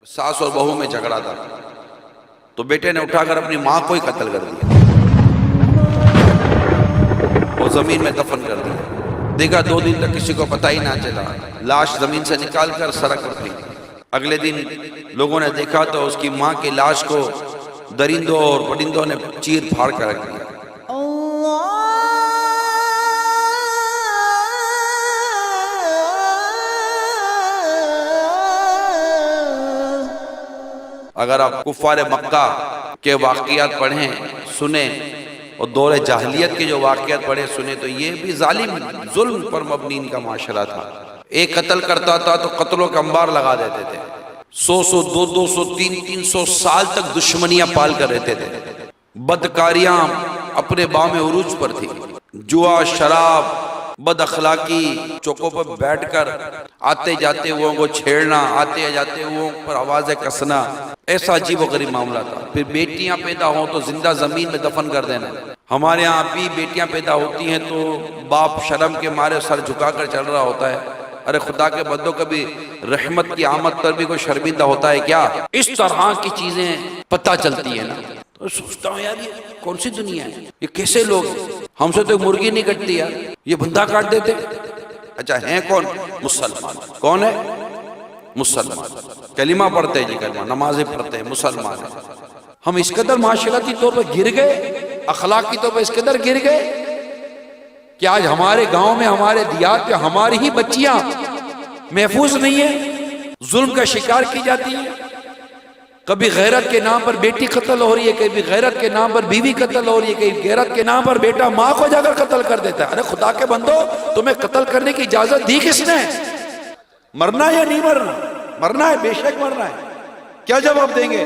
ساس اور بہو میں جھگڑا تھا تو بیٹے نے اٹھا کر اپنی ماں کو ہی قتل کر دیا اور زمین میں دفن کر دیا۔ دیکھا 2 دن تک کسی کو پتہ ہی نہ چلا، لاش زمین سے نکال کر سڑک پر پھینک۔ اگلے دن لوگوں نے دیکھا تو اس کی ماں کی لاش کو درندوں اور پرندوں نے چیر پھاڑ کر رکھ دیا۔ اگر آپ کفار مکہ کے واقعات پڑھیں سنیں اور دور جاہلیت کے جو واقعات پڑھیں سنیں تو یہ بھی ظالم ظلم پر مبنی ان کا معاشرہ تھا۔ ایک قتل کرتا تھا تو قتلوں کا انبار لگا دیتے تھے، 100 200 300 سال تک دشمنیاں پال کر رہتے تھے۔ بدکاریاں اپنے بام عروج پر تھی، جوا، شراب، بد اخلاقی، چوکوں پر بیٹھ کر آتے جاتے وہ کو چھیڑنا، آتے جاتے وہ پر آوازیں کسنا، ایسا عجیب و غریب معاملہ تھا۔ پھر بیٹیاں پیدا ہوں تو زندہ زمین میں دفن کر دینا۔ ہمارے یہاں بھی بیٹیاں پیدا ہوتی ہیں تو باپ شرم کے مارے سر جھکا کر چل رہا ہوتا ہے۔ ارے خدا کے بندوں، کبھی رحمت کی آمد پر بھی کوئی شرمندہ ہوتا ہے کیا؟ اس طرح کی چیزیں پتہ چلتی ہیں نا تو سوچتا ہوں یار یہ کون سی دنیا ہے، یہ کیسے لوگ ہیں؟ ہم سے تو مرغی نہیں کٹتی یار، یہ بندہ کاٹ دیتے۔ اچھا ہیں کون؟ مسلمان۔ کون ہے؟ مسلمان۔ کلمہ پڑھتے ہیں جی، کلمہ نمازیں پڑھتے ہیں، مسلمان ہیں۔ ہم اس قدر معاشرتی طور پر گر گئے، اخلاقی طور پر اس قدر گر گئے کہ آج ہمارے گاؤں میں، ہمارے دیہات میں ہماری ہی بچیاں محفوظ نہیں ہیں، ظلم کا شکار کی جاتی ہیں۔ کبھی غیرت کے نام پر بیٹی قتل ہو رہی ہے، کبھی غیرت کے نام پر بیوی قتل ہو رہی ہے، کبھی غیرت کے نام پر بیٹا ماں کو جا کر قتل کر دیتا ہے۔ ارے خدا کے بندو، تمہیں قتل کرنے کی اجازت دی کس نے؟ مرنا یا نہیں مرنا؟ مرنا ہے، بے شک مرنا ہے۔ کیا جواب دیں گے؟